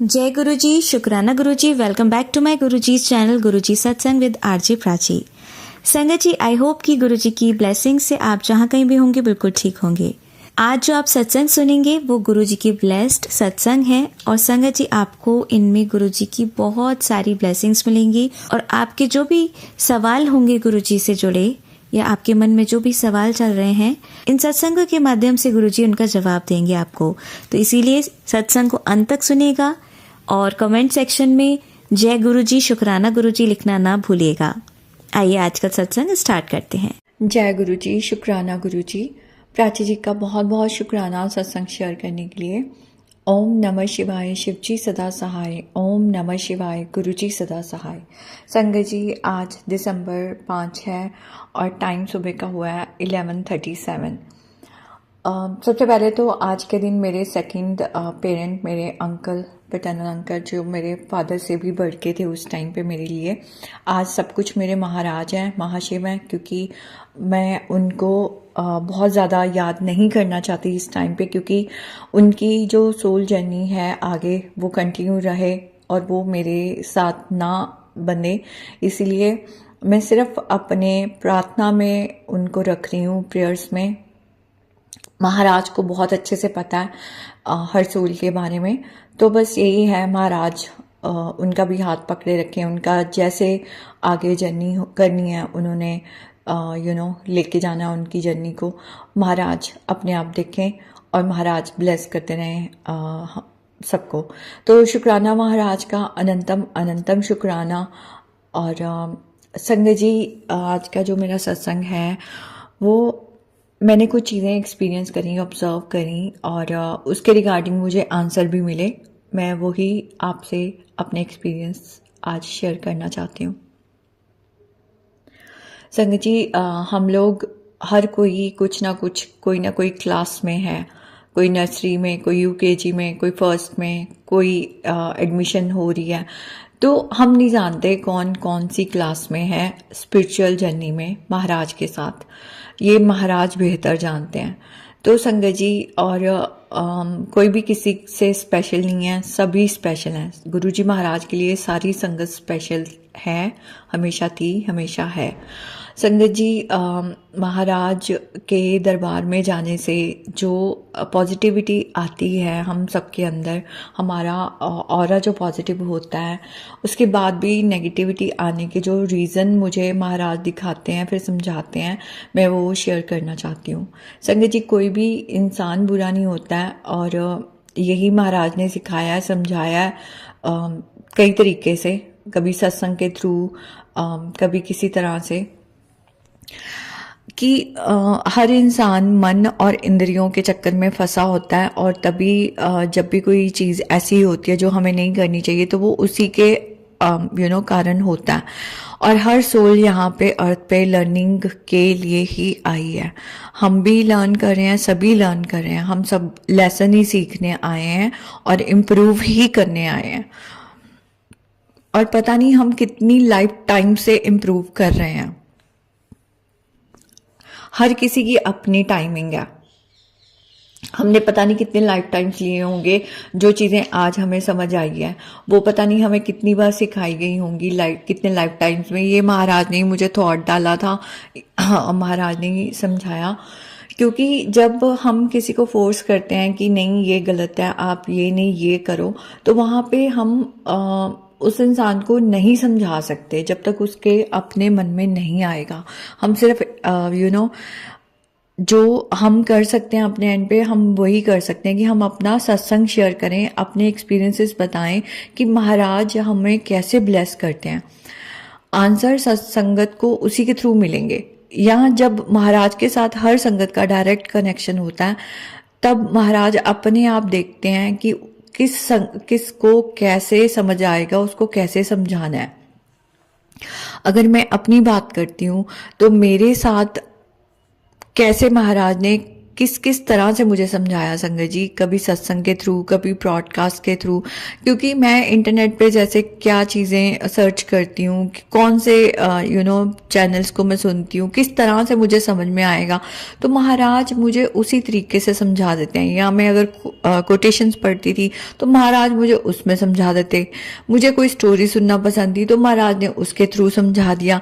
जय गुरुजी, शुक्राना Guruji. Welcome back to my Guruji's channel Guruji satsang with RJ Prachi. संगत जी, आई होप कि गुरुजी की ब्लेसिंग से आप जहाँ कहीं भी होंगे बिल्कुल ठीक होंगे। आज जो आप सत्संग सुनेंगे वो गुरुजी की ब्लेस्ड सत्संग है और संगत जी आपको इनमें गुरुजी की बहुत सारी ब्लेसिंग्स मिलेंगी और आपके जो भी सवाल होंगे गुरुजी से जुड़े या आपके मन में जो भी सवाल चल रहे हैं, इन सत्संगों के माध्यम से गुरुजी उनका जवाब देंगे आपको। तो इसीलिए सत्संग को अंत तक सुनिएगा और कमेंट सेक्शन में जय गुरुजी, शुक्राना गुरुजी लिखना ना भूलिएगा। आइए आज का सत्संग स्टार्ट करते हैं। जय गुरुजी, शुक्राना गुरुजी। प्राची जी का बहुत बहुत शुक्राना सत्संग शेयर करने के लिए। ओम नमः शिवाय, शिवजी सदा सहाय। ओम नमः शिवाय, गुरुजी सदा सहाय। संगत जी, आज दिसंबर 5 है और टाइम सुबह का हुआ है 11:37। सबसे पहले तो आज के दिन मेरे सेकंड पेरेंट, मेरे अंकल, पैटर्नल अंकल, जो मेरे फादर से भी बढ़ के थे उस टाइम पे मेरे लिए, आज सब कुछ मेरे महाराज हैं, महाशिव हैं, क्योंकि मैं उनको बहुत ज़्यादा याद नहीं करना चाहती इस टाइम पे, क्योंकि उनकी जो सोल जर्नी है आगे वो कंटिन्यू रहे और वो मेरे साथ ना बने। इसीलिए मैं सिर्फ अपने प्रार्थना में उनको रख रही हूँ, प्रेयर्स में। महाराज को बहुत अच्छे से पता है हर सोल के बारे में, तो बस यही है, महाराज उनका भी हाथ पकड़े रखें, उनका जैसे आगे जर्नी करनी है उन्होंने लेके जाना है उनकी जर्नी को। महाराज अपने आप देखें और महाराज ब्लेस करते रहें सबको। तो शुक्राना महाराज का, अनंतम अनंतम शुक्राना। और संगत जी, आज का जो मेरा सत्संग है वो मैंने कुछ चीज़ें एक्सपीरियंस करी, ऑब्जर्व करी और उसके रिगार्डिंग मुझे आंसर भी मिले। मैं वही आपसे अपने एक्सपीरियंस आज शेयर करना चाहती हूँ। संगत जी, हम लोग हर कोई कुछ ना कुछ, कोई ना कोई क्लास में है, कोई नर्सरी में, कोई यूकेजी में, कोई फर्स्ट में, कोई एडमिशन हो रही है। तो हम नहीं जानते कौन कौन सी क्लास में है स्पिरिचुअल जर्नी में महाराज के साथ। ये महाराज बेहतर जानते हैं। तो संगत जी, और कोई भी किसी से स्पेशल नहीं है, सभी स्पेशल हैं। गुरुजी महाराज के लिए सारी संगत स्पेशल है, हमेशा थी, हमेशा है। संगत जी, महाराज के दरबार में जाने से जो पॉजिटिविटी आती है हम सबके अंदर, हमारा ऑरा जो पॉजिटिव होता है, उसके बाद भी नेगेटिविटी आने के जो रीज़न मुझे महाराज दिखाते हैं, फिर समझाते हैं, मैं वो शेयर करना चाहती हूँ। संगत जी, कोई भी इंसान बुरा नहीं होता है और यही महाराज ने सिखाया है, समझाया है कई तरीके से, कभी सत्संग के थ्रू, कभी किसी तरह से, कि हर इंसान मन और इंद्रियों के चक्कर में फंसा होता है और तभी जब भी कोई चीज़ ऐसी होती है जो हमें नहीं करनी चाहिए तो वो उसी के कारण होता है। और हर सोल यहाँ पे अर्थ पे लर्निंग के लिए ही आई है। हम भी लर्न कर रहे हैं, सभी लर्न कर रहे हैं, हम सब लेसन ही सीखने आए हैं और इम्प्रूव ही करने आए हैं। और पता नहीं हम कितनी लाइफ टाइम से इम्प्रूव कर रहे हैं। हर किसी की अपनी टाइमिंग है। हमने पता नहीं कितने लाइफ टाइम्स लिए होंगे, जो चीज़ें आज हमें समझ आई है वो पता नहीं हमें कितनी बार सिखाई गई होंगी, कितने लाइफ टाइम्स में। ये महाराज ने ही मुझे थॉट डाला था, महाराज ने ही समझाया। क्योंकि जब हम किसी को फोर्स करते हैं कि नहीं ये गलत है, आप ये नहीं ये करो, तो वहाँ पे हम उस इंसान को नहीं समझा सकते जब तक उसके अपने मन में नहीं आएगा। हम सिर्फ जो हम कर सकते हैं अपने एंड पे, हम वही कर सकते हैं कि हम अपना सत्संग शेयर करें, अपने एक्सपीरियंसेस बताएं कि महाराज हमें कैसे ब्लेस करते हैं। आंसर सत्संगत को उसी के थ्रू मिलेंगे। यहाँ जब महाराज के साथ हर संगत का डायरेक्ट कनेक्शन होता है, तब महाराज अपने आप देखते हैं कि किसको कैसे समझ आएगा, उसको कैसे समझाना है। अगर मैं अपनी बात करती हूँ तो मेरे साथ कैसे महाराज ने किस किस तरह से मुझे समझाया संगत जी, कभी सत्संग के थ्रू, कभी ब्रॉडकास्ट के थ्रू, क्योंकि मैं इंटरनेट पे जैसे क्या चीज़ें सर्च करती हूँ, कौन से चैनल्स को मैं सुनती हूँ, किस तरह से मुझे समझ में आएगा, तो महाराज मुझे उसी तरीके से समझा देते हैं। या मैं अगर कोटेशंस पढ़ती थी तो महाराज मुझे उसमें समझा देते, मुझे कोई स्टोरी सुनना पसंद थी तो महाराज ने उसके थ्रू समझा दिया।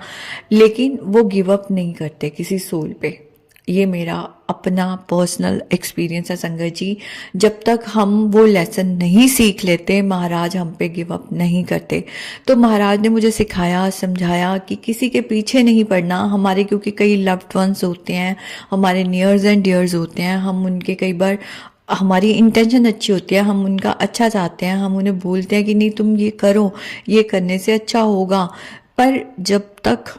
लेकिन वो गिव अप नहीं करते किसी सोल पे। ये मेरा अपना पर्सनल एक्सपीरियंस है संगत जी। जब तक हम वो लेसन नहीं सीख लेते, महाराज हम पे गिव अप नहीं करते। तो महाराज ने मुझे सिखाया, समझाया कि किसी के पीछे नहीं पड़ना हमारे, क्योंकि कई लव्ड वंस होते हैं, हमारे नियर्स एंड डियर्स होते हैं, हम उनके कई बार हमारी इंटेंशन अच्छी होती है, हम उनका अच्छा चाहते हैं, हम उन्हें बोलते हैं कि नहीं तुम ये करो, ये करने से अच्छा होगा, पर जब तक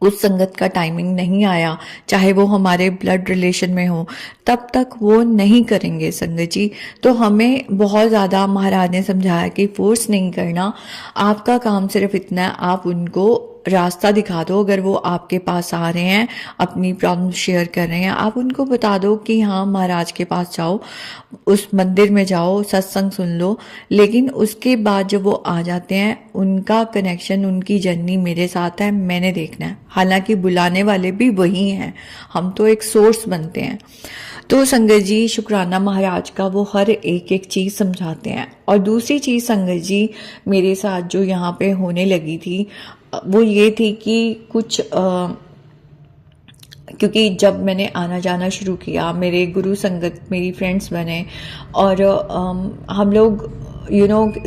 उस संगत का टाइमिंग नहीं आया, चाहे वो हमारे ब्लड रिलेशन में हो, तब तक वो नहीं करेंगे संगत जी। तो हमें बहुत ज़्यादा महाराज ने समझाया कि फोर्स नहीं करना, आपका काम सिर्फ इतना है, आप उनको रास्ता दिखा दो। अगर वो आपके पास आ रहे हैं, अपनी प्रॉब्लम शेयर कर रहे हैं, आप उनको बता दो कि हाँ महाराज के पास जाओ, उस मंदिर में जाओ, सत्संग सुन लो। लेकिन उसके बाद जब वो आ जाते हैं, उनका कनेक्शन, उनकी जर्नी मेरे साथ है, मैंने देखना है। हालांकि बुलाने वाले भी वही हैं, हम तो एक सोर्स बनते हैं। तो संगत जी शुक्राना महाराज का, वो हर एक एक चीज़ समझाते हैं। और दूसरी चीज़ संगत जी मेरे साथ जो यहाँ पे होने लगी थी, वो ये थी कि कुछ क्योंकि जब मैंने आना जाना शुरू किया, मेरे गुरु संगत, मेरी फ्रेंड्स बने, और हम लोग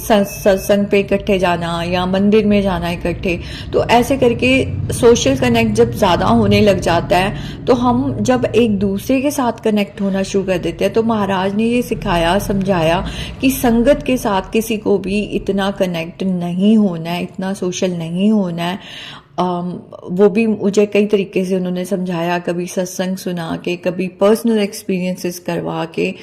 सत्संग पे इकट्ठे जाना या मंदिर में जाना इकट्ठे, तो ऐसे करके सोशल कनेक्ट जब ज़्यादा होने लग जाता है, तो हम जब एक दूसरे के साथ कनेक्ट होना शुरू कर देते हैं, तो महाराज ने ये सिखाया, समझाया कि संगत के साथ किसी को भी इतना कनेक्ट नहीं होना है, इतना सोशल नहीं होना है। वो भी मुझे कई तरीके से उन्होंने समझाया, कभी सत्संग सुना के, कभी पर्सनल एक्सपीरियंसेस करवा के।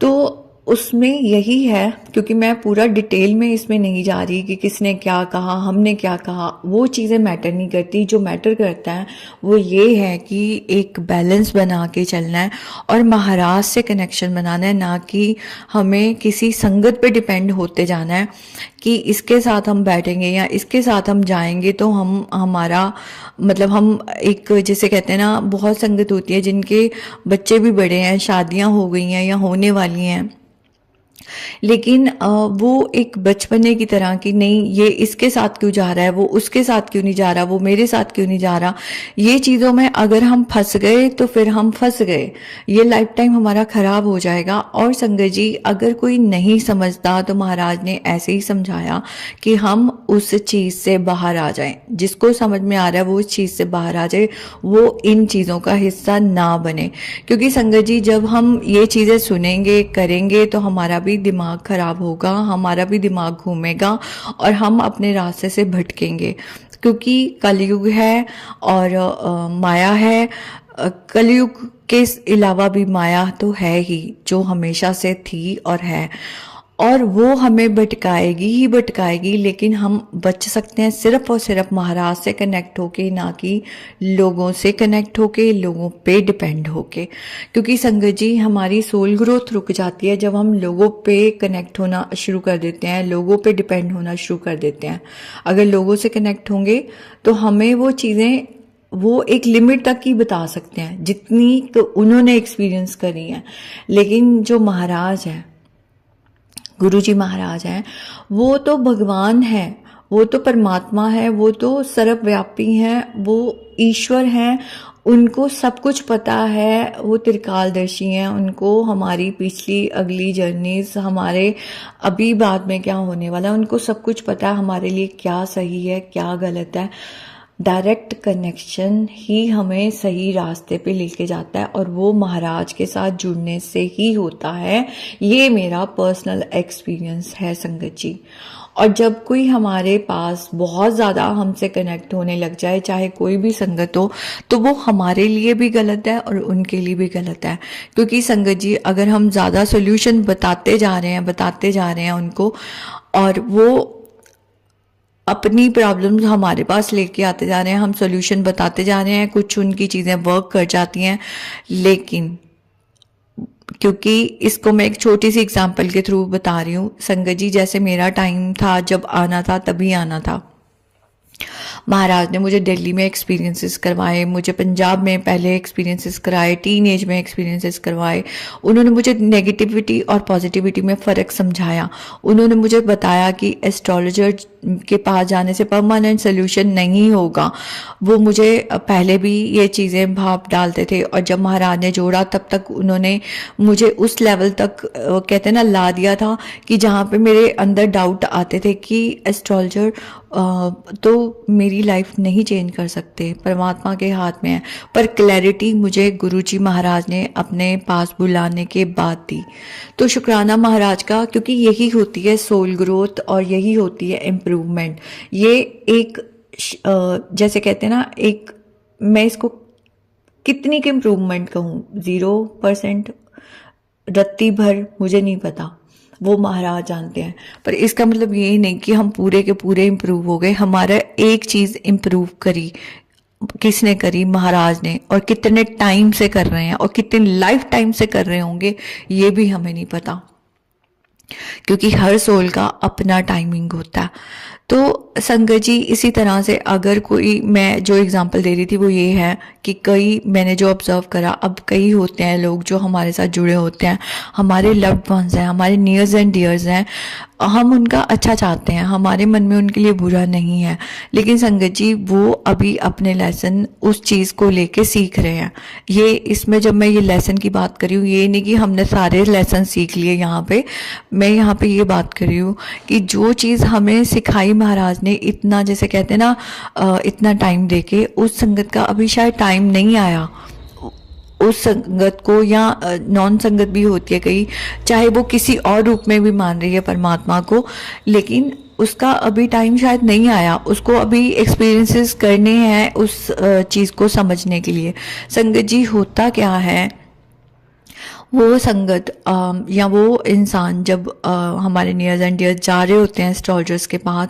तो उसमें यही है, क्योंकि मैं पूरा डिटेल में इसमें नहीं जा रही कि किसने क्या कहा, हमने क्या कहा, वो चीज़ें मैटर नहीं करती। जो मैटर करता है वो ये है कि एक बैलेंस बना के चलना है और महाराज से कनेक्शन बनाना है, ना कि हमें किसी संगत पे डिपेंड होते जाना है कि इसके साथ हम बैठेंगे या इसके साथ हम जाएंगे तो हमारा मतलब हम एक, जैसे कहते हैं ना, बहुत संगत होती है जिनके बच्चे भी बड़े हैं, शादियां हो गई हैं या होने वाली हैं, लेकिन वो एक बचपने की तरह की, नहीं ये इसके साथ क्यों जा रहा है, वो उसके साथ क्यों नहीं जा रहा, वो मेरे साथ क्यों नहीं जा रहा, ये चीज़ों में अगर हम फंस गए तो फिर हम फंस गए, ये लाइफ टाइम हमारा खराब हो जाएगा। और संगत जी अगर कोई नहीं समझता तो महाराज ने ऐसे ही समझाया कि हम उस चीज़ से बाहर आ जाएं, जिसको समझ में आ रहा है वो उस चीज़ से बाहर आ जाए, वो इन चीज़ों का हिस्सा ना बने। क्योंकि संगत जी जब हम ये चीज़ें सुनेंगे, करेंगे, तो हमारा भी दिमाग खराब होगा, हमारा भी दिमाग घूमेगा और हम अपने रास्ते से भटकेंगे। क्योंकि कलयुग है और माया है। कलयुग के अलावा भी माया तो है ही, जो हमेशा से थी और है, और वो हमें भटकाएगी ही भटकाएगी। लेकिन हम बच सकते हैं सिर्फ और सिर्फ महाराज से कनेक्ट होके, ना कि लोगों से कनेक्ट होके, लोगों पे डिपेंड होके। क्योंकि संगत जी हमारी सोल ग्रोथ रुक जाती है जब हम लोगों पे कनेक्ट होना शुरू कर देते हैं, लोगों पे डिपेंड होना शुरू कर देते हैं। अगर लोगों से कनेक्ट होंगे तो हमें वो चीज़ें, वो एक लिमिट तक ही बता सकते हैं जितनी तो उन्होंने एक्सपीरियंस करी है। लेकिन जो महाराज हैं, गुरु जी महाराज हैं, वो तो भगवान है, वो तो परमात्मा है, वो तो सर्वव्यापी हैं, वो ईश्वर हैं, उनको सब कुछ पता है, वो त्रिकालदर्शी हैं, उनको हमारी पिछली अगली जर्नीज, हमारे अभी बाद में क्या होने वाला है, उनको सब कुछ पता है, हमारे लिए क्या सही है क्या गलत है। डायरेक्ट कनेक्शन ही हमें सही रास्ते पे लेके जाता है और वो महाराज के साथ जुड़ने से ही होता है। ये मेरा पर्सनल एक्सपीरियंस है संगत जी। और जब कोई हमारे पास बहुत ज़्यादा हमसे कनेक्ट होने लग जाए, चाहे कोई भी संगत हो, तो वो हमारे लिए भी गलत है और उनके लिए भी गलत है। क्योंकि संगत जी अगर हम ज़्यादा सोल्यूशन बताते जा रहे हैं उनको, और वो अपनी प्रॉब्लम्स हमारे पास लेके आते जा रहे हैं, हम सॉल्यूशन बताते जा रहे हैं, कुछ उनकी चीज़ें वर्क कर जाती हैं, लेकिन क्योंकि इसको मैं एक छोटी सी एग्जांपल के थ्रू बता रही हूँ। संगत जी, जैसे मेरा टाइम था जब आना था तभी आना था। महाराज ने मुझे दिल्ली में एक्सपीरियंसेस करवाए, मुझे पंजाब में पहले एक्सपीरियंसेस कराए, टीन एज में एक्सपीरियंसेस करवाए। उन्होंने मुझे नेगेटिविटी और पॉजिटिविटी में फ़र्क समझाया। उन्होंने मुझे बताया कि एस्ट्रोलॉजर के पास जाने से परमानेंट सोल्यूशन नहीं होगा। वो मुझे पहले भी ये चीज़ें भाप डालते थे, और जब महाराज ने जोड़ा तब तक उन्होंने मुझे उस लेवल तक कहते हैं ना ला दिया था कि जहाँ पे मेरे अंदर डाउट आते थे कि एस्ट्रोलॉजर तो मेरी लाइफ नहीं चेंज कर सकते, परमात्मा के हाथ में है। पर क्लैरिटी मुझे गुरुजी महाराज ने अपने पास बुलाने के बाद दी। तो शुक्राना महाराज का, क्योंकि यही होती है सोल ग्रोथ और यही होती है इम्प्रूवमेंट। ये एक जैसे कहते हैं ना, एक मैं इसको कितनी की इम्प्रूवमेंट कहूँ, 0%, रत्ती भर, मुझे नहीं पता, वो महाराज जानते हैं। पर इसका मतलब ये नहीं कि हम पूरे के पूरे इम्प्रूव हो गए। हमारा एक चीज़ इम्प्रूव करी, किसने करी? महाराज ने। और कितने टाइम से कर रहे हैं और कितने लाइफ टाइम से कर रहे होंगे ये भी हमें नहीं पता, क्योंकि हर सोल का अपना टाइमिंग होता है। तो संगत जी, इसी तरह से अगर कोई, मैं जो एग्जांपल दे रही थी वो ये है कि कई, मैंने जो ऑब्जर्व करा, अब कई होते हैं लोग जो हमारे साथ जुड़े होते हैं, हमारे लव्ड वंस हैं, हमारे नियर्स एंड डियर्स हैं, हम उनका अच्छा चाहते हैं, हमारे मन में उनके लिए बुरा नहीं है, लेकिन संगत जी वो अभी अपने लेसन उस चीज़ को लेके सीख रहे हैं। ये इसमें जब मैं ये लेसन की बात कर रही हूँ, ये नहीं कि हमने सारे लेसन सीख लिए यहाँ पे, मैं यहाँ पे ये बात कर रही हूँ कि जो चीज़ हमें सिखाई महाराज ने, इतना जैसे कहते हैं ना इतना टाइम देके, उस संगत का अभी शायद टाइम नहीं आया उस संगत को, या नॉन संगत भी होती है कई, चाहे वो किसी और रूप में भी मान रही है परमात्मा को, लेकिन उसका अभी टाइम शायद नहीं आया, उसको अभी एक्सपीरियंसेस करने हैं उस चीज़ को समझने के लिए। संगत जी, होता क्या है, वो संगत या वो इंसान जब हमारे नियर्स एंड डियर्स जा रहे होते हैं एस्ट्रोलॉजर्स के पास,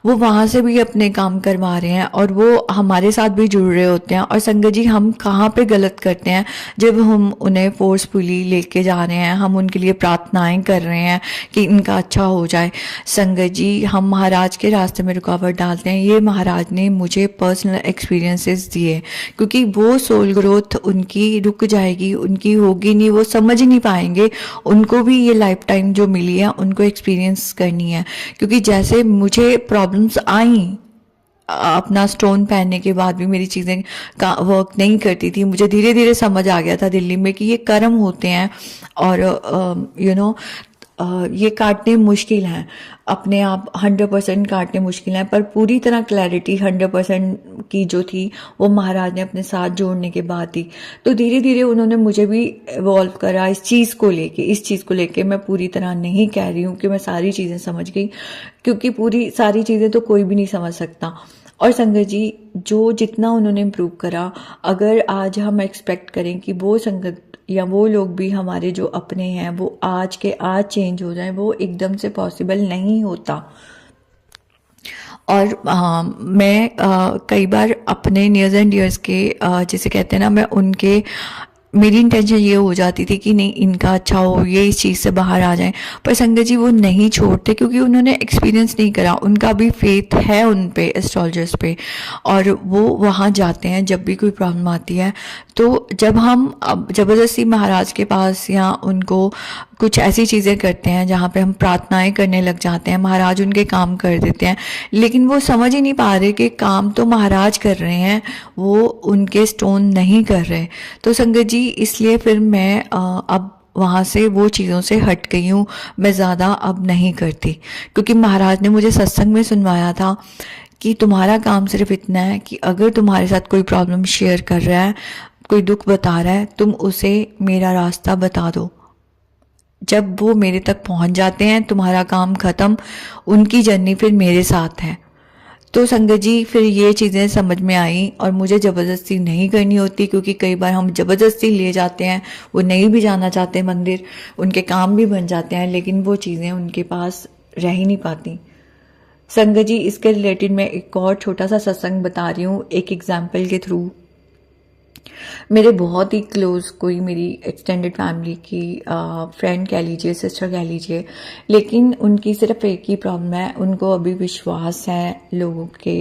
वो वहाँ से भी अपने काम करवा रहे हैं और वो हमारे साथ भी जुड़ रहे होते हैं। और संगत जी, हम कहाँ पे गलत करते हैं जब हम उन्हें फोर्सफुली लेके जा रहे हैं, हम उनके लिए प्रार्थनाएं कर रहे हैं कि इनका अच्छा हो जाए। संगत जी, हम महाराज के रास्ते में रुकावट डालते हैं। ये महाराज ने मुझे पर्सनल एक्सपीरियंसेस दिए, क्योंकि वो सोल ग्रोथ उनकी रुक जाएगी, उनकी होगी नहीं, वो समझ नहीं पाएंगे। उनको भी ये लाइफ टाइम जो मिली है उनको एक्सपीरियंस करनी है। क्योंकि जैसे मुझे प्रॉब्लम्स आई, अपना स्टोन पहनने के बाद भी मेरी चीज़ें का वर्क नहीं करती थी, मुझे धीरे धीरे समझ आ गया था दिल्ली में कि ये कर्म होते हैं और ये काटने मुश्किल हैं, अपने आप 100% काटने मुश्किल हैं, पर पूरी तरह क्लैरिटी 100% की जो थी वो महाराज ने अपने साथ जोड़ने के बाद दी। तो धीरे धीरे उन्होंने मुझे भी इवॉल्व करा इस चीज़ को लेके। इस चीज़ को लेके मैं पूरी तरह नहीं कह रही हूँ कि मैं सारी चीज़ें समझ गई, क्योंकि पूरी सारी चीज़ें तो कोई भी नहीं समझ सकता। और संगत जी, जो जितना उन्होंने इम्प्रूव करा, अगर आज हम एक्सपेक्ट करें कि वो संगत या वो लोग भी हमारे जो अपने हैं वो आज के आज चेंज हो जाएं, वो एकदम से पॉसिबल नहीं होता। और मैं कई बार अपने नियर्स एंड डियर्स के जैसे कहते हैं ना, मैं उनके, मेरी इंटेंशन ये हो जाती थी कि नहीं, इनका अच्छा हो, ये इस चीज़ से बाहर आ जाएं। पर संगत जी वो नहीं छोड़ते, क्योंकि उन्होंने एक्सपीरियंस नहीं करा, उनका भी फेथ है उन पे, एस्ट्रोलॉजर्स पे, और वो वहाँ जाते हैं जब भी कोई प्रॉब्लम आती है। तो जब हम अब ज़बरदस्ती महाराज के पास या उनको कुछ ऐसी चीज़ें करते हैं जहाँ पे हम प्रार्थनाएं करने लग जाते हैं, महाराज उनके काम कर देते हैं, लेकिन वो समझ ही नहीं पा रहे कि काम तो महाराज कर रहे हैं, वो उनके स्टोन नहीं कर रहे। तो संगत जी, इसलिए फिर मैं अब वहाँ से वो चीज़ों से हट गई हूँ, मैं ज़्यादा अब नहीं करती, क्योंकि महाराज ने मुझे सत्संग में सुनवाया था कि तुम्हारा काम सिर्फ इतना है कि अगर तुम्हारे साथ कोई प्रॉब्लम शेयर कर रहा है, कोई दुख बता रहा है, तुम उसे मेरा रास्ता बता दो। जब वो मेरे तक पहुंच जाते हैं, तुम्हारा काम खत्म, उनकी जर्नी फिर मेरे साथ है। तो संगत जी, फिर ये चीज़ें समझ में आई और मुझे ज़बरदस्ती नहीं करनी होती, क्योंकि कई बार हम ज़बरदस्ती ले जाते हैं, वो नहीं भी जाना चाहते मंदिर, उनके काम भी बन जाते हैं, लेकिन वो चीज़ें उनके पास रह ही नहीं पाती। संगत जी, इसके रिलेटेड मैं एक और छोटा सा सत्संग बता रही हूँ एक एग्जाम्पल के थ्रू। मेरे बहुत ही क्लोज कोई मेरी एक्सटेंडेड फैमिली की फ्रेंड कह लीजिए, सिस्टर कह लीजिए, लेकिन उनकी सिर्फ एक ही प्रॉब्लम है, उनको अभी विश्वास है लोगों के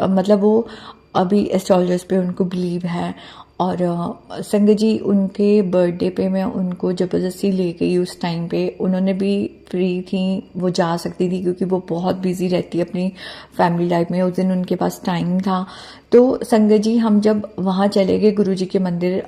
मतलब वो अभी एस्ट्रोलजर्स पे उनको बिलीव है। और संगत जी, उनके बर्थडे पे मैं उनको ज़बरदस्ती ले गई उस टाइम पे। उन्होंने भी फ्री थी, वो जा सकती थी क्योंकि वो बहुत बिजी रहती है अपनी फैमिली लाइफ में। उस दिन उनके पास टाइम था। तो संगत जी, हम जब वहाँ चले गए गुरु जी के मंदिर,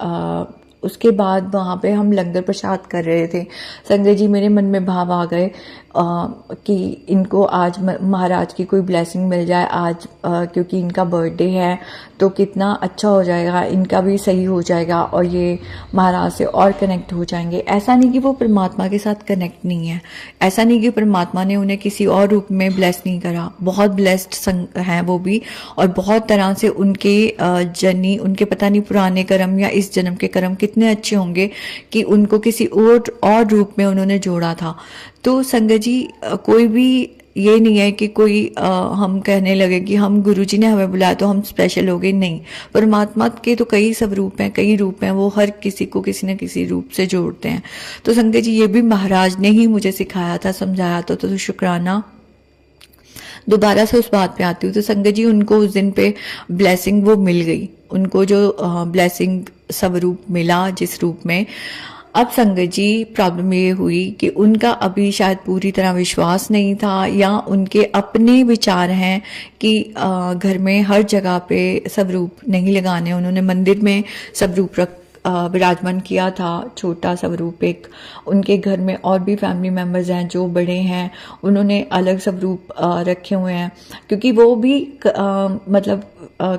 उसके बाद वहाँ पे हम लंगर प्रसाद कर रहे थे। संगत जी, मेरे मन में भाव आ गए कि इनको आज महाराज की कोई ब्लेसिंग मिल जाए आज, क्योंकि इनका बर्थडे है तो कितना अच्छा हो जाएगा, इनका भी सही हो जाएगा और ये महाराज से और कनेक्ट हो जाएंगे। ऐसा नहीं कि वो परमात्मा के साथ कनेक्ट नहीं है, ऐसा नहीं कि परमात्मा ने उन्हें किसी और रूप में ब्लेस नहीं करा, बहुत ब्लेस्ड हैं वो भी, और बहुत तरह से उनके जर्नी, उनके पता नहीं पुराने कर्म या इस जन्म के कर्म कितने अच्छे होंगे कि उनको किसी और रूप में उन्होंने जोड़ा था। तो संगत जी, कोई भी ये नहीं है कि कोई हम कहने लगे कि हम गुरुजी ने हमें बुलाया तो हम स्पेशल हो गए, नहीं। परमात्मा के तो कई सब रूप हैं, कई रूप हैं, वो हर किसी को किसी न किसी रूप से जोड़ते हैं। तो संगत जी, ये भी महाराज ने ही मुझे सिखाया था, समझाया था, तो शुक्राना। दोबारा से उस बात पे आती हूँ। तो संगत जी, उनको उस दिन पे ब्लेसिंग वो मिल गई, उनको जो ब्लेसिंग सब रूप मिला जिस रूप में। अब संगत जी, प्रॉब्लम ये हुई कि उनका अभी शायद पूरी तरह विश्वास नहीं था, या उनके अपने विचार हैं कि घर में हर जगह पे सब रूप नहीं लगाने। उन्होंने मंदिर में सब रूप विराजमान किया था, छोटा स्वरूप एक। उनके घर में और भी फैमिली मेम्बर्स हैं जो बड़े हैं, उन्होंने अलग स्वरूप रखे हुए हैं, क्योंकि वो भी मतलब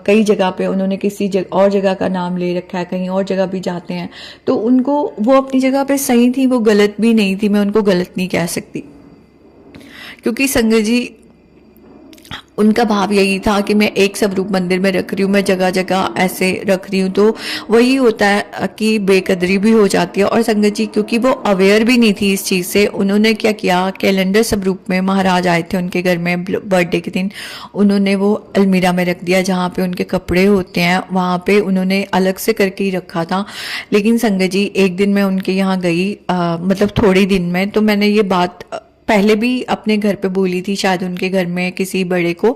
कई जगह पे उन्होंने किसी और जगह का नाम ले रखा है, कहीं और जगह भी जाते हैं। तो उनको, वो अपनी जगह पे सही थी, वो गलत भी नहीं थी, मैं उनको गलत नहीं कह सकती, क्योंकि संगत जी उनका भाव यही था कि मैं एक स्वरूप मंदिर में रख रही हूँ, मैं जगह जगह ऐसे रख रही हूँ, तो वही होता है कि बेकदरी भी हो जाती है। और संगत जी, क्योंकि वो अवेयर भी नहीं थी इस चीज़ से, उन्होंने क्या किया, कैलेंडर स्वरूप में महाराज आए थे उनके घर में बर्थडे के दिन, उन्होंने वो अलमीरा में रख दिया, जहाँ पे उनके कपड़े होते हैं वहाँ पे उन्होंने अलग से करके ही रखा था। लेकिन संगत जी, एक दिन मैं उनके यहाँ गई, मतलब थोड़े दिन में, तो मैंने ये बात पहले भी अपने घर पे बोली थी, शायद उनके घर में किसी बड़े को,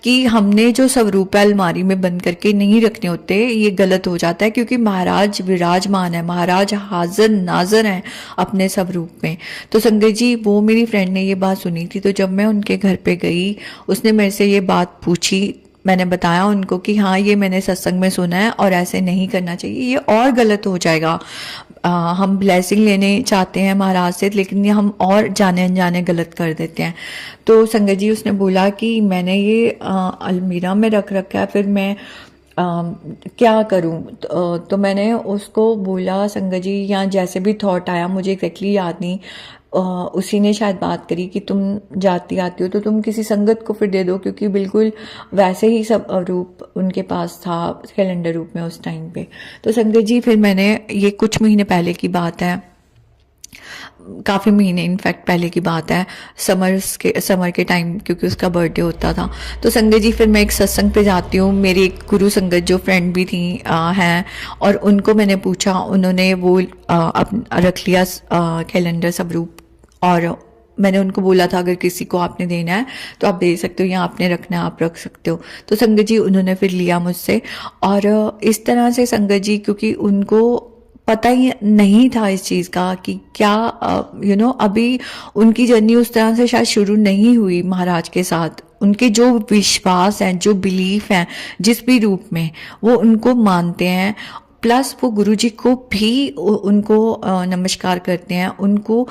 कि हमने जो स्वरूप है अलमारी में बंद करके नहीं रखने होते, ये गलत हो जाता है, क्योंकि महाराज विराजमान है, महाराज हाजिर नाजर हैं अपने स्वरूप में। तो संगत जी, वो मेरी फ्रेंड ने ये बात सुनी थी, तो जब मैं उनके घर पे गई, उसने मेरे से ये बात पूछी, मैंने बताया उनको कि हाँ, ये मैंने सत्संग में सुना है और ऐसे नहीं करना चाहिए, ये और गलत हो जाएगा। हम ब्लेसिंग लेने चाहते हैं महाराज से, लेकिन ये हम और जाने अनजाने गलत कर देते हैं। तो संगत जी, उसने बोला कि मैंने ये अलमीरा में रख रखा है, फिर मैं क्या करूं? तो मैंने उसको बोला, संगत जी, या जैसे भी थॉट आया, मुझे एग्जैक्टली याद नहीं, उसी ने शायद बात करी कि तुम जाती आती हो तो तुम किसी संगत को फिर दे दो, क्योंकि बिल्कुल वैसे ही सब रूप उनके पास था कैलेंडर रूप में उस टाइम पे। तो संगत जी, फिर मैंने, ये कुछ महीने पहले की बात है, काफ़ी महीने इनफैक्ट पहले की बात है, समर के टाइम, क्योंकि उसका बर्थडे होता था। तो संगत जी, फिर मैं एक सत्संग पे जाती हूँ, मेरी एक गुरु संगत जो फ्रेंड भी थी हैं, और उनको मैंने पूछा, उन्होंने वो रख लिया कैलेंडर स्वरूप, और मैंने उनको बोला था अगर किसी को आपने देना है तो आप दे सकते हो, या आपने रखना है आप रख सकते हो। तो संगत जी, उन्होंने फिर लिया मुझसे, और इस तरह से संगत जी, क्योंकि उनको पता ही नहीं था इस चीज़ का कि क्या अभी उनकी जर्नी उस तरह से शायद शुरू नहीं हुई महाराज के साथ। उनके जो विश्वास हैं, जो बिलीफ हैं, जिस भी रूप में वो उनको मानते हैं, प्लस वो गुरुजी को भी उनको नमस्कार करते हैं, उनको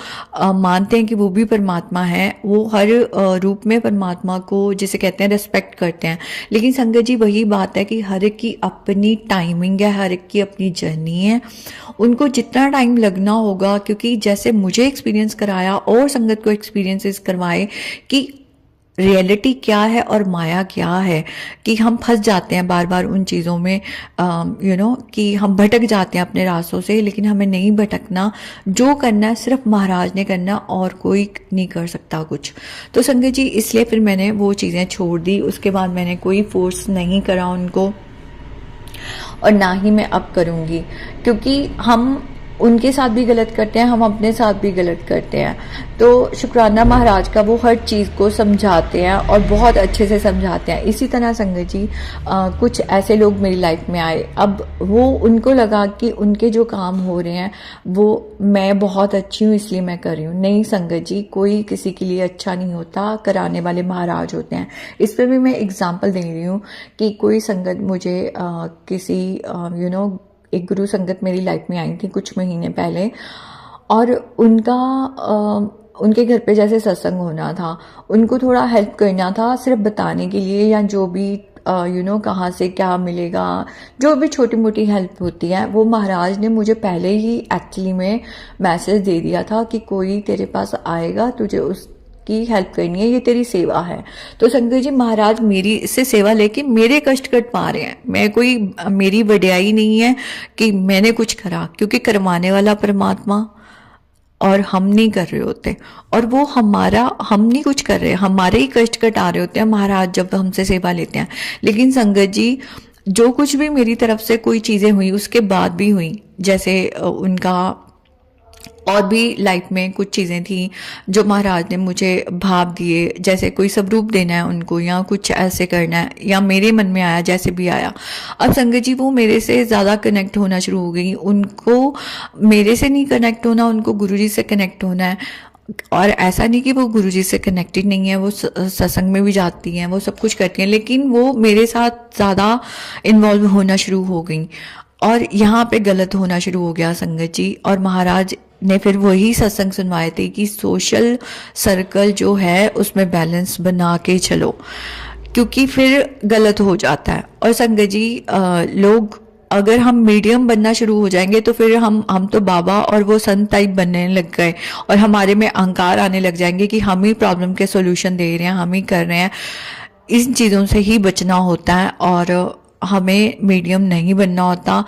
मानते हैं कि वो भी परमात्मा है, वो हर रूप में परमात्मा को, जिसे कहते हैं, रिस्पेक्ट करते हैं। लेकिन संगत जी, वही बात है कि हर एक की अपनी टाइमिंग है, हर एक की अपनी जर्नी है, उनको जितना टाइम लगना होगा, क्योंकि जैसे मुझे एक्सपीरियंस कराया और संगत को एक्सपीरियंसेस करवाए कि रियलिटी क्या है और माया क्या है, कि हम फंस जाते हैं बार बार उन चीज़ों में, कि हम भटक जाते हैं अपने रास्तों से। लेकिन हमें नहीं भटकना, जो करना है सिर्फ महाराज ने करना और कोई नहीं कर सकता कुछ। तो संगत जी, इसलिए फिर मैंने वो चीज़ें छोड़ दी। उसके बाद मैंने कोई फोर्स नहीं करा उनको, और ना ही मैं अब करूँगी, क्योंकि हम उनके साथ भी गलत करते हैं, हम अपने साथ भी गलत करते हैं। तो शुक्राना महाराज का, वो हर चीज़ को समझाते हैं और बहुत अच्छे से समझाते हैं। इसी तरह संगत जी, कुछ ऐसे लोग मेरी लाइफ में आए, अब वो उनको लगा कि उनके जो काम हो रहे हैं वो मैं बहुत अच्छी हूँ इसलिए मैं कर रही हूँ। नहीं संगत जी, कोई किसी के लिए अच्छा नहीं होता, कराने वाले महाराज होते हैं। इस पर भी मैं एग्जाम्पल दे रही हूँ कि कोई संगत मुझे किसी एक गुरु संगत मेरी लाइफ में आई थी कुछ महीने पहले, और उनके घर पे जैसे सत्संग होना था, उनको थोड़ा हेल्प करना था सिर्फ बताने के लिए, या जो भी कहाँ से क्या मिलेगा, जो भी छोटी मोटी हेल्प होती है, वो महाराज ने मुझे पहले ही एक्चुअली में मैसेज दे दिया था कि कोई तेरे पास आएगा, तुझे उस की हेल्प करनी है, ये तेरी सेवा है। तो संगत जी, महाराज मेरी इससे सेवा लेके मेरे कष्ट कट पा रहे हैं। मैं कोई, मेरी वड्याई नहीं है कि मैंने कुछ करा, क्योंकि करवाने वाला परमात्मा और हम नहीं कर रहे होते, और वो हम नहीं कुछ कर रहे, हमारे ही कष्ट कटा रहे होते हैं महाराज जब हमसे सेवा लेते हैं। लेकिन संगत जी, जो कुछ भी मेरी तरफ से कोई चीज़ें हुई उसके बाद भी हुई, जैसे उनका और भी लाइफ में कुछ चीज़ें थी जो महाराज ने मुझे भाव दिए, जैसे कोई स्वरूप देना है उनको, या कुछ ऐसे करना है, या मेरे मन में आया जैसे भी आया। अब संगत जी, वो मेरे से ज़्यादा कनेक्ट होना शुरू हो गई। उनको मेरे से नहीं कनेक्ट होना, उनको गुरुजी से कनेक्ट होना है। और ऐसा नहीं कि वो गुरुजी से कनेक्टेड नहीं है, वो सत्संग में भी जाती हैं, वो सब कुछ करती हैं, लेकिन वो मेरे साथ ज़्यादा इन्वॉल्व होना शुरू हो गई, और यहाँ पे गलत होना शुरू हो गया संगत जी। और महाराज ने फिर वही सत्संग सुनवाए थे कि सोशल सर्कल जो है उसमें बैलेंस बना के चलो, क्योंकि फिर गलत हो जाता है। और संगत जी, लोग, अगर हम मीडियम बनना शुरू हो जाएंगे तो फिर हम तो बाबा और वो संत टाइप बनने लग गए, और हमारे में अहंकार आने लग जाएंगे कि हम ही प्रॉब्लम के सॉल्यूशन दे रहे हैं, हम ही कर रहे हैं। इन चीज़ों से ही बचना होता है, और हमें मीडियम नहीं बनना होता।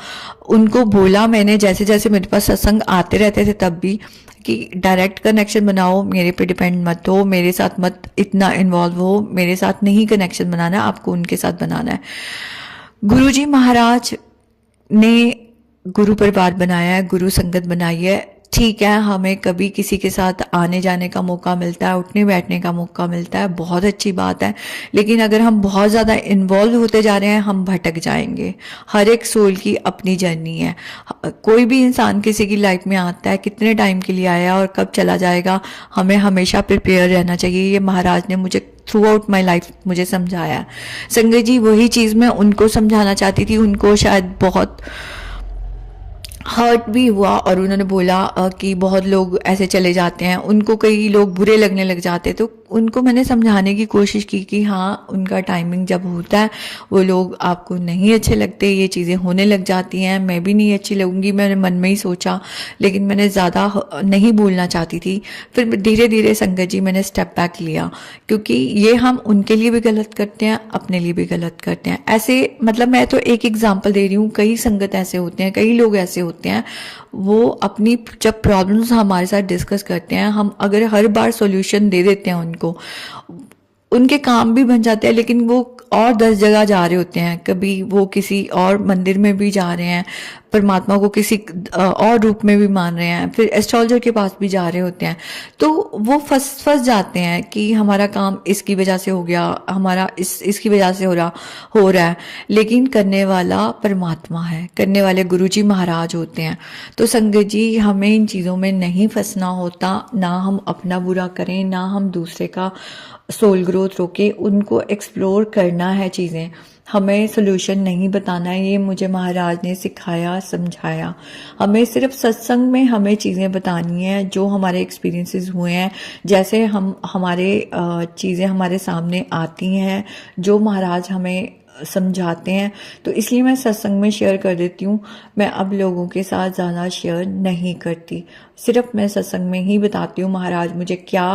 उनको बोला मैंने, जैसे जैसे मेरे पास सत्संग आते रहते थे तब भी, कि डायरेक्ट कनेक्शन बनाओ, मेरे पे डिपेंड मत हो, मेरे साथ मत इतना इन्वॉल्व हो, मेरे साथ नहीं कनेक्शन बनाना है, आपको उनके साथ बनाना है। गुरुजी महाराज ने गुरु परिवार बनाया है, गुरु संगत बनाई है। ठीक है, हमें कभी किसी के साथ आने जाने का मौका मिलता है, उठने बैठने का मौका मिलता है, बहुत अच्छी बात है। लेकिन अगर हम बहुत ज़्यादा इन्वॉल्व होते जा रहे हैं, हम भटक जाएंगे। हर एक सोल की अपनी जर्नी है। कोई भी इंसान किसी की लाइफ में आता है, कितने टाइम के लिए आया और कब चला जाएगा, हमें हमेशा प्रिपेयर रहना चाहिए। ये महाराज ने मुझे थ्रू आउट माई लाइफ मुझे समझाया। संगत जी, वही चीज़ मैं उनको समझाना चाहती थी। उनको शायद बहुत हर्ट भी हुआ, और उन्होंने बोला कि बहुत लोग ऐसे चले जाते हैं, उनको कई लोग बुरे लगने लग जाते हैं। तो उनको मैंने समझाने की कोशिश की कि हाँ, उनका टाइमिंग जब होता है, वो लोग आपको नहीं अच्छे लगते, ये चीज़ें होने लग जाती हैं, मैं भी नहीं अच्छी लगूंगी, मैंने मन में ही सोचा। लेकिन मैंने ज़्यादा नहीं बोलना चाहती थी। फिर धीरे धीरे संगत जी मैंने स्टेप बैक लिया, क्योंकि ये हम उनके लिए भी गलत करते हैं, अपने लिए भी गलत करते हैं। ऐसे मतलब मैं तो एक एग्जाम्पल दे रही हूँ, कई संगत ऐसे होते हैं, कई लोग ऐसे होते हैं, वो अपनी जब प्रॉब्लम्स हमारे साथ डिस्कस करते हैं, हम अगर हर बार सॉल्यूशन दे देते हैं उनको, उनके काम भी बन जाते हैं, लेकिन वो और 10 जगह जा रहे होते हैं। कभी वो किसी और मंदिर में भी जा रहे हैं, परमात्मा को किसी और रूप में भी मान रहे हैं, फिर एस्ट्रोलॉजर के पास भी जा रहे होते हैं। तो वो फंस जाते हैं कि हमारा काम इसकी वजह से हो गया, हमारा इसकी वजह से हो रहा है। लेकिन करने वाला परमात्मा है, करने वाले गुरुजी महाराज होते हैं। तो संगत जी, हमें इन चीज़ों में नहीं फंसना होता, ना हम अपना बुरा करें, ना हम दूसरे का सोल ग्रोथ रोके, उनको एक्सप्लोर करना है चीज़ें, हमें सोल्यूशन नहीं बताना है। ये मुझे महाराज ने सिखाया, समझाया। हमें सिर्फ सत्संग में हमें चीज़ें बतानी है जो हमारे एक्सपीरियंसेस हुए हैं, जैसे हमारे चीज़ें हमारे सामने आती हैं, जो महाराज हमें समझाते हैं। तो इसलिए मैं सत्संग में शेयर कर देती हूँ। मैं अब लोगों के साथ ज़्यादा शेयर नहीं करती, सिर्फ मैं सत्संग में ही बताती हूँ महाराज मुझे क्या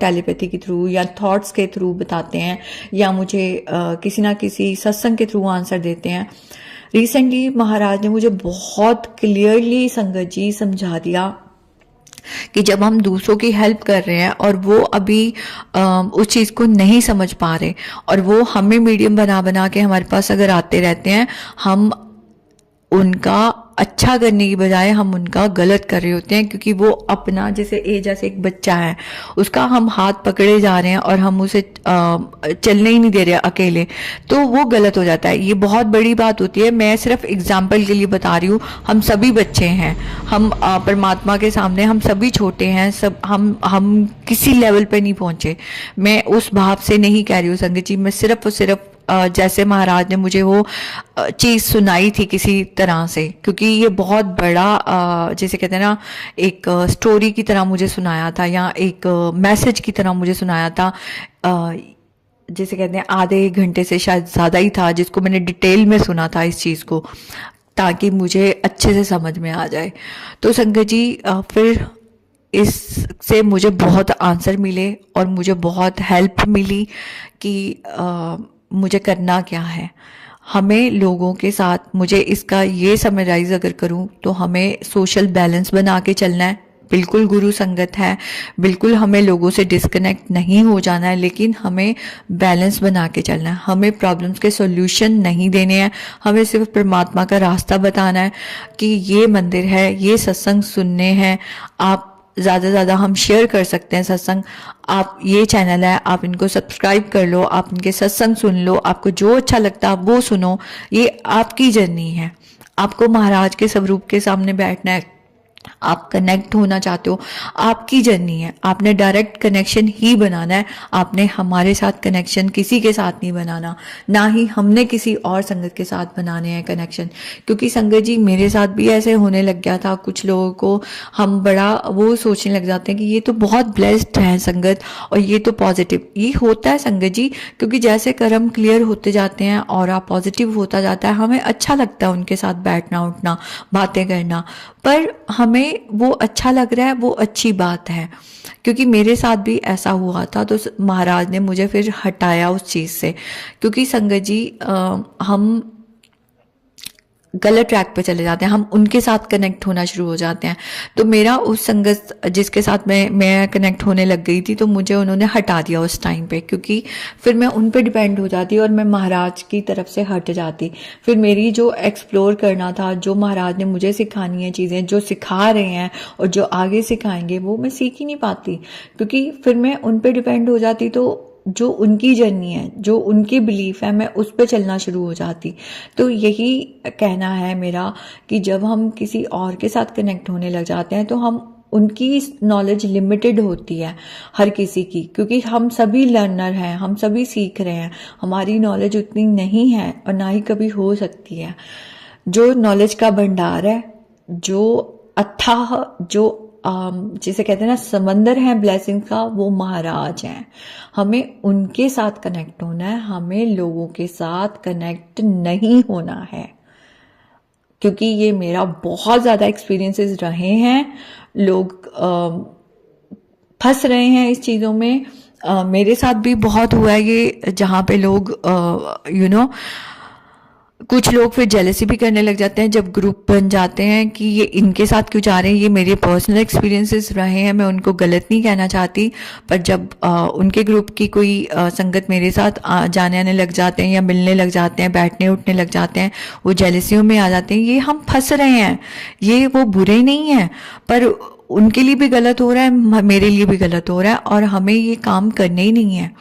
टेलीपैथी के थ्रू या थॉट्स के थ्रू बताते हैं, या मुझे किसी ना किसी सत्संग के थ्रू आंसर देते हैं। रिसेंटली महाराज ने मुझे बहुत क्लियरली संगत जी समझा दिया कि जब हम दूसरों की हेल्प कर रहे हैं और वो अभी उस चीज़ को नहीं समझ पा रहे, और वो हमें मीडियम बना बना के हमारे पास अगर आते रहते हैं, हम उनका अच्छा करने की बजाय हम उनका गलत कर रहे होते हैं, क्योंकि वो अपना जैसे एक बच्चा है, उसका हम हाथ पकड़े जा रहे हैं और हम उसे चलने ही नहीं दे रहे अकेले, तो वो गलत हो जाता है। ये बहुत बड़ी बात होती है। मैं सिर्फ एग्जाम्पल के लिए बता रही हूँ। हम सभी बच्चे हैं, हम परमात्मा के सामने हम सभी छोटे हैं, सब हम किसी लेवल पे नहीं पहुंचे। मैं उस भाव से नहीं कह रही हूँ संगत जी, मैं सिर्फ और सिर्फ जैसे महाराज ने मुझे वो चीज़ सुनाई थी किसी तरह से, क्योंकि ये बहुत बड़ा जैसे कहते हैं ना, एक स्टोरी की तरह मुझे सुनाया था, या एक मैसेज की तरह मुझे सुनाया था। जैसे कहते हैं आधे घंटे से शायद ज़्यादा ही था, जिसको मैंने डिटेल में सुना था इस चीज़ को, ताकि मुझे अच्छे से समझ में आ जाए। तो संगत जी फिर इससे मुझे बहुत आंसर मिले और मुझे बहुत हेल्प मिली कि मुझे करना क्या है। हमें लोगों के साथ, मुझे इसका ये समराइज अगर करूं तो हमें सोशल बैलेंस बना के चलना है। बिल्कुल गुरु संगत है, बिल्कुल हमें लोगों से डिस्कनेक्ट नहीं हो जाना है, लेकिन हमें बैलेंस बना के चलना है। हमें प्रॉब्लम्स के सॉल्यूशन नहीं देने हैं, हमें सिर्फ परमात्मा का रास्ता बताना है कि ये मंदिर है, ये सत्संग सुनने हैं। आप ज़्यादा से ज़्यादा हम शेयर कर सकते हैं सत्संग। आप ये चैनल है, आप इनको सब्सक्राइब कर लो, आप इनके सत्संग सुन लो, आपको जो अच्छा लगता है आप वो सुनो। ये आपकी जर्नी है, आपको महाराज के स्वरूप के सामने बैठना है, आप कनेक्ट होना चाहते हो, आपकी जर्नी है। आपने डायरेक्ट कनेक्शन ही बनाना है, आपने हमारे साथ कनेक्शन किसी के साथ नहीं बनाना, ना ही हमने किसी और संगत के साथ बनाने हैं कनेक्शन। क्योंकि संगत जी मेरे साथ भी ऐसे होने लग गया था। कुछ लोगों को हम बड़ा वो सोचने लग जाते हैं कि ये तो बहुत ब्लेस्ड है संगत, और ये तो पॉजिटिव। ये होता है संगत जी, क्योंकि जैसे कर्म क्लियर होते जाते हैं और आप पॉजिटिव होता जाता है, हमें अच्छा लगता है उनके साथ बैठना उठना बातें करना। पर हमें वो अच्छा लग रहा है, वो अच्छी बात है, क्योंकि मेरे साथ भी ऐसा हुआ था। तो महाराज ने मुझे फिर हटाया उस चीज़ से, क्योंकि संगत जी हम गलत ट्रैक पे चले जाते हैं, हम उनके साथ कनेक्ट होना शुरू हो जाते हैं। तो मेरा उस संगत जिसके साथ मैं कनेक्ट होने लग गई थी, तो मुझे उन्होंने हटा दिया उस टाइम पे, क्योंकि फिर मैं उन पे डिपेंड हो जाती और मैं महाराज की तरफ से हट जाती। फिर मेरी जो एक्सप्लोर करना था, जो महाराज ने मुझे सिखानी है चीज़ें, जो सिखा रहे हैं और जो आगे सिखाएंगे, वो मैं सीख ही नहीं पाती, क्योंकि फिर मैं उन पे डिपेंड हो जाती। तो जो उनकी जर्नी है, जो उनकी बिलीफ है, मैं उस पर चलना शुरू हो जाती। तो यही कहना है मेरा कि जब हम किसी और के साथ कनेक्ट होने लग जाते हैं, तो हम उनकी नॉलेज लिमिटेड होती है हर किसी की, क्योंकि हम सभी लर्नर हैं, हम सभी सीख रहे हैं। हमारी नॉलेज उतनी नहीं है और ना ही कभी हो सकती है। जो नॉलेज का भंडार है, जो अथाह, जो जिसे कहते हैं ना समंदर है ब्लेसिंग का, वो महाराज हैं। हमें उनके साथ कनेक्ट होना है, हमें लोगों के साथ कनेक्ट नहीं होना है, क्योंकि ये मेरा बहुत ज़्यादा एक्सपीरियंसेस रहे हैं। लोग फंस रहे हैं इस चीज़ों में। मेरे साथ भी बहुत हुआ है ये, जहाँ पे लोग कुछ लोग फिर जेलसी भी करने लग जाते हैं जब ग्रुप बन जाते हैं कि ये इनके साथ क्यों जा रहे हैं। ये मेरे पर्सनल एक्सपीरियंसेस रहे हैं, मैं उनको गलत नहीं कहना चाहती, पर जब उनके ग्रुप की कोई संगत मेरे साथ जाने आने लग जाते हैं या मिलने लग जाते हैं, बैठने उठने लग जाते हैं, वो जेलसियों में आ जाते हैं। ये हम फंस रहे हैं, ये वो बुरे नहीं हैं, पर उनके लिए भी गलत हो रहा है, मेरे लिए भी गलत हो रहा है, और हमें ये काम करने ही नहीं है।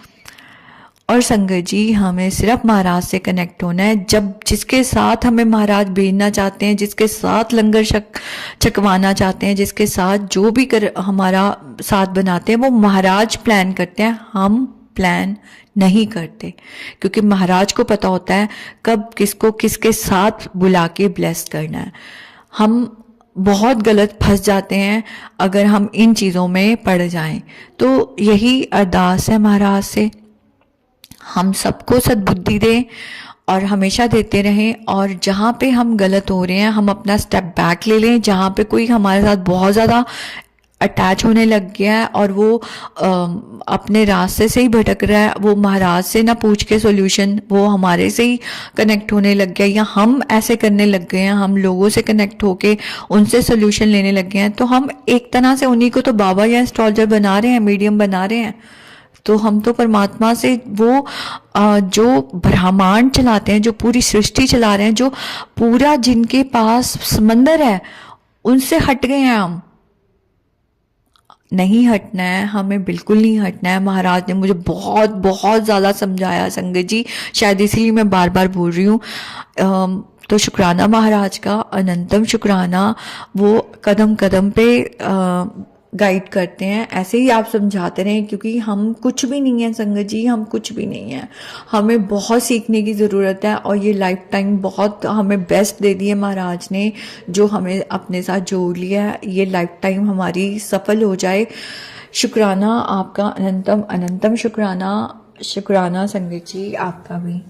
और संगत जी हमें सिर्फ महाराज से कनेक्ट होना है। जब जिसके साथ हमें महाराज भेजना चाहते हैं, जिसके साथ लंगर छकवाना चाहते हैं, जिसके साथ जो भी हमारा साथ बनाते हैं, वो महाराज प्लान करते हैं, हम प्लान नहीं करते, क्योंकि महाराज को पता होता है कब किसको किसके साथ बुला के ब्लेस करना है। हम बहुत गलत फंस जाते हैं अगर हम इन चीज़ों में पड़ जाएं। तो यही अरदास है महाराज से, हम सबको सद्बुद्धि दें और हमेशा देते रहें। और जहाँ पे हम गलत हो रहे हैं, हम अपना स्टेप बैक ले लें। जहाँ पे कोई हमारे साथ बहुत ज़्यादा अटैच होने लग गया है और वो अपने रास्ते से ही भटक रहा है, वो महाराज से ना पूछ के सॉल्यूशन वो हमारे से ही कनेक्ट होने लग गया, या हम ऐसे करने लग गए हैं, हम लोगों से कनेक्ट होके उनसे सॉल्यूशन लेने लग गए हैं। तो हम एक तरह से उन्हीं को तो बाबा या एस्ट्रोलॉजर बना रहे हैं, मीडियम बना रहे हैं। तो हम तो परमात्मा से वो जो ब्रह्मांड चलाते हैं, जो पूरी सृष्टि चला रहे हैं, जो पूरा जिनके पास समंदर है, उनसे हट गए हैं। हम नहीं हटना है, हमें बिल्कुल नहीं हटना है। महाराज ने मुझे बहुत बहुत ज़्यादा समझाया संगत जी, शायद इसीलिए मैं बार बार बोल रही हूँ। तो शुक्राना महाराज का, अनंतम शुक्राना। वो कदम कदम पे गाइड करते हैं, ऐसे ही आप समझाते रहें, क्योंकि हम कुछ भी नहीं है संगत जी, हम कुछ भी नहीं है। हमें बहुत सीखने की ज़रूरत है, और ये लाइफ टाइम बहुत हमें बेस्ट दे दिए महाराज ने, जो हमें अपने साथ जोड़ लिया है। ये लाइफ टाइम हमारी सफल हो जाए। शुक्राना आपका, अनंतम अनंतम शुक्राना। शुक्राना संगत जी आपका भी।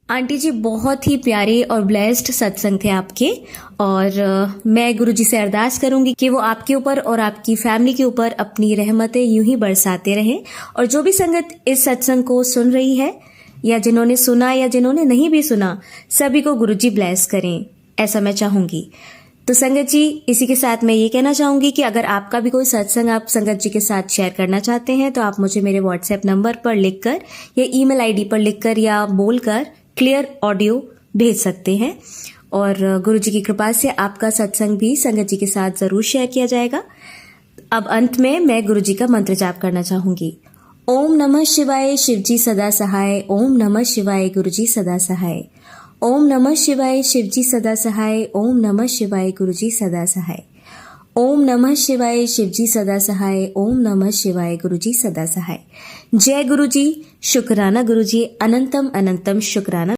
आंटी जी बहुत ही प्यारे और ब्लेस्ड सत्संग थे आपके, और मैं गुरुजी से अरदास करूंगी कि वो आपके ऊपर और आपकी फैमिली के ऊपर अपनी रहमतें यूं ही बरसाते रहें। और जो भी संगत इस सत्संग को सुन रही है, या जिन्होंने सुना या जिन्होंने नहीं भी सुना, सभी को गुरुजी ब्लेस करें, ऐसा मैं चाहूंगी। तो संगत जी, इसी के साथ मैं ये कहना चाहूंगी कि अगर आपका भी कोई सत्संग आप संगत जी के साथ शेयर करना चाहते हैं, तो आप मुझे मेरे व्हाट्सएप नंबर पर लिखकर या ईमेल आईडी पर लिखकर या बोलकर क्लियर ऑडियो भेज सकते हैं, और गुरुजी की कृपा से आपका सत्संग भी संगत जी के साथ जरूर शेयर किया जाएगा। अब अंत में मैं गुरुजी का मंत्र जाप करना चाहूंगी। ओम नमः शिवाय, शिवजी सदा सहाय। ओम नमः शिवाय, गुरुजी सदा सहाय। ओम नमः शिवाय, शिवजी सदा सहाय। ओम नमः शिवाय, गुरुजी सदा सहाय। ओम नमः शिवाय, शिवजी सदा सहाय। ओम नमः शिवाय, गुरुजी सदा सहाय। जय गुरुजी। शुक्राना गुरुजी, अनंतम अनंतम शुक्राना।